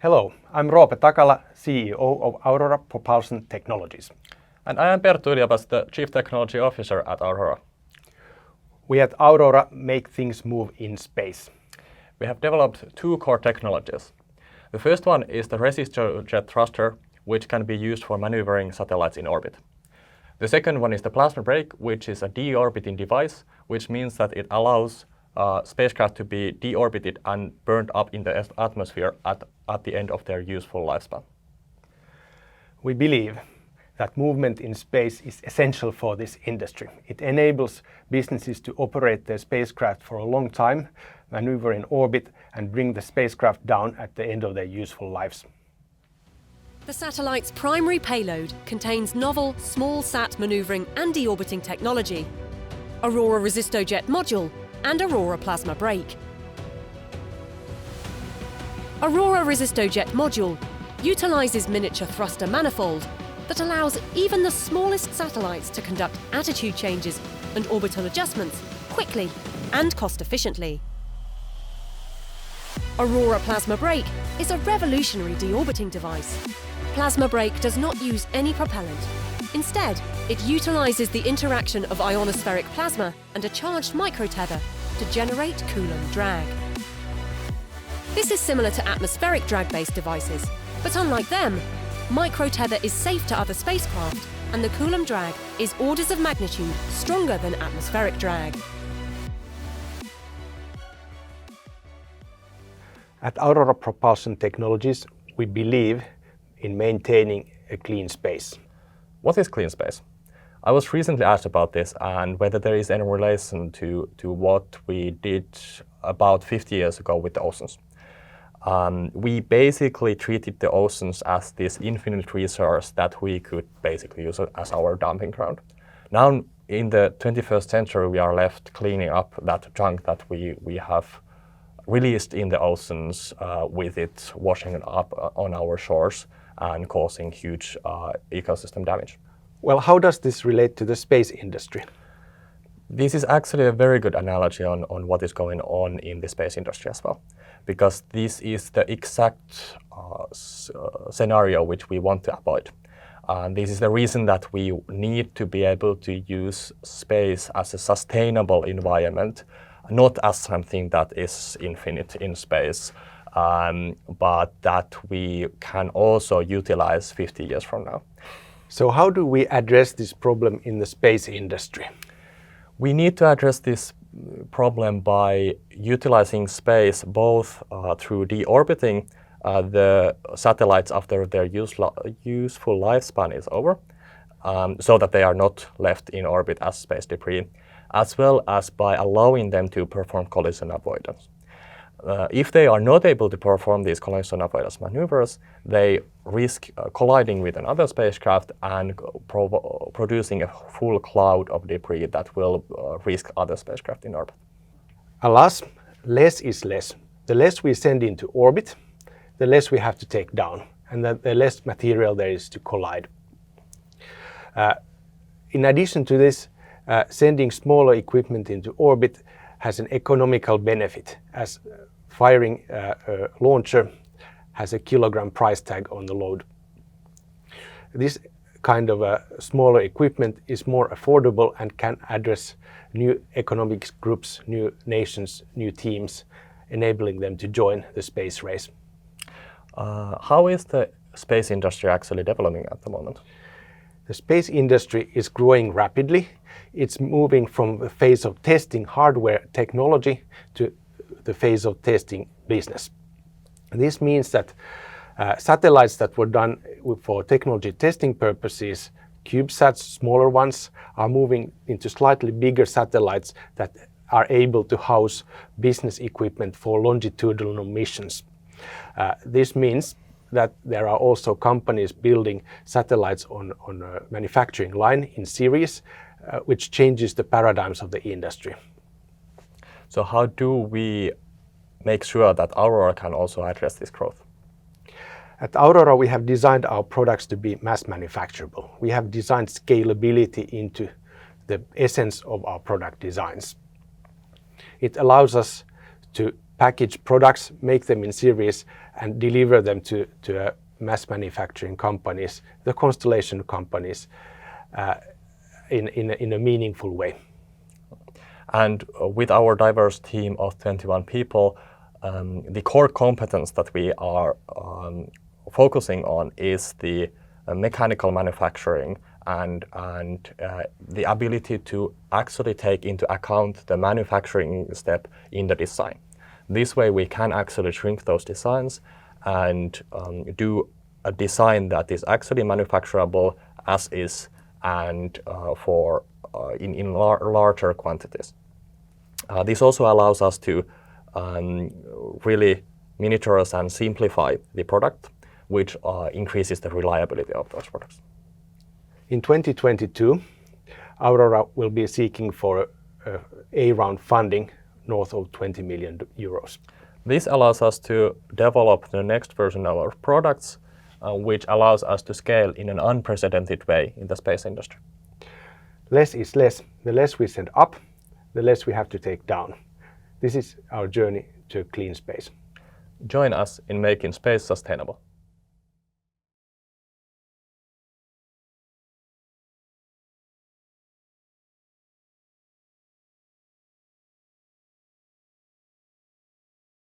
Hello, I'm Roope Takala, CEO of Aurora Propulsion Technologies. And I am Perttu Yliopas, the Chief Technology Officer at Aurora. We at Aurora make things move in space. We have developed two core technologies. The first one is the resistor jet thruster, which can be used for maneuvering satellites in orbit. The second one is the plasma brake, which is a deorbiting device, which means that it allows spacecraft to be deorbited and burned up in the atmosphere at the end of their useful lifespan. We believe that movement in space is essential for this industry. It enables businesses to operate their spacecraft for a long time, maneuver in orbit, and bring the spacecraft down at the end of their useful lives. The satellite's primary payload contains novel small-sat maneuvering and deorbiting technology, Aurora Resistojet module and Aurora plasma brake. Aurora Resistojet module utilizes miniature thruster manifold that allows even the smallest satellites to conduct attitude changes and orbital adjustments quickly and cost-efficiently. Aurora plasma brake is a revolutionary deorbiting device. Plasma brake does not use any propellant. Instead, it utilizes the interaction of ionospheric plasma and a charged microtether to generate Coulomb drag. This is similar to atmospheric drag-based devices, but unlike them, microtether is safe to other spacecraft, and the Coulomb drag is orders of magnitude stronger than atmospheric drag. At Aurora Propulsion Technologies, we believe in maintaining a clean space. What is clean space? I was recently asked about this and whether there is any relation to what we did about 50 years ago with the oceans. We basically treated the oceans as this infinite resource that we could basically use as our dumping ground. Now, in the 21st century, we are left cleaning up that junk that we have released in the oceans, with it washing up on our shores and causing huge ecosystem damage. Well, how does this relate to the space industry? This is actually a very good analogy on what is going on in the space industry as well, because this is the exact scenario which we want to avoid. This is the reason that we need to be able to use space as a sustainable environment, not as something that is infinite in space, but that we can also utilize 50 years from now. So how do we address this problem in the space industry? We need to address this problem by utilizing space both through deorbiting the satellites after their useful lifespan is over, so that they are not left in orbit as space debris, as well as by allowing them to perform collision avoidance. If they are not able to perform these collision avoidance maneuvers, they risk colliding with another spacecraft and producing a full cloud of debris that will risk other spacecraft in orbit. Alas, less is less. The less we send into orbit, the less we have to take down, and the less material there is to collide. In addition to this, sending smaller equipment into orbit has an economical benefit, as firing a launcher has a kilogram price tag on the load. This kind of smaller equipment is more affordable and can address new economic groups, new nations, new teams, enabling them to join the space race. How is the space industry actually developing at the moment? The space industry is growing rapidly. It's moving from the phase of testing hardware technology to the phase of testing business. This means that satellites that were done for technology testing purposes, CubeSats, smaller ones, are moving into slightly bigger satellites that are able to house business equipment for longitudinal missions. This means that there are also companies building satellites on a manufacturing line in series, which changes the paradigms of the industry. So how do we make sure that Aurora can also address this growth? At Aurora, we have designed our products to be mass manufacturable. We have designed scalability into the essence of our product designs. It allows us to package products, make them in series, and deliver them to mass manufacturing companies, the constellation companies, in a meaningful way. And with our diverse team of 21 people, the core competence that we are focusing on is the mechanical manufacturing and the ability to actually take into account the manufacturing step in the design. This way we can actually shrink those designs and do a design that is actually manufacturable as is and in larger quantities. This also allows us to really miniaturize and simplify the product, which increases the reliability of those products. In 2022, Aurora will be seeking for A round funding north of 20 million euros. This allows us to develop the next version of our products, which allows us to scale in an unprecedented way in the space industry. Less is less. The less we send up, the less we have to take down. This is our journey to clean space. Join us in making space sustainable.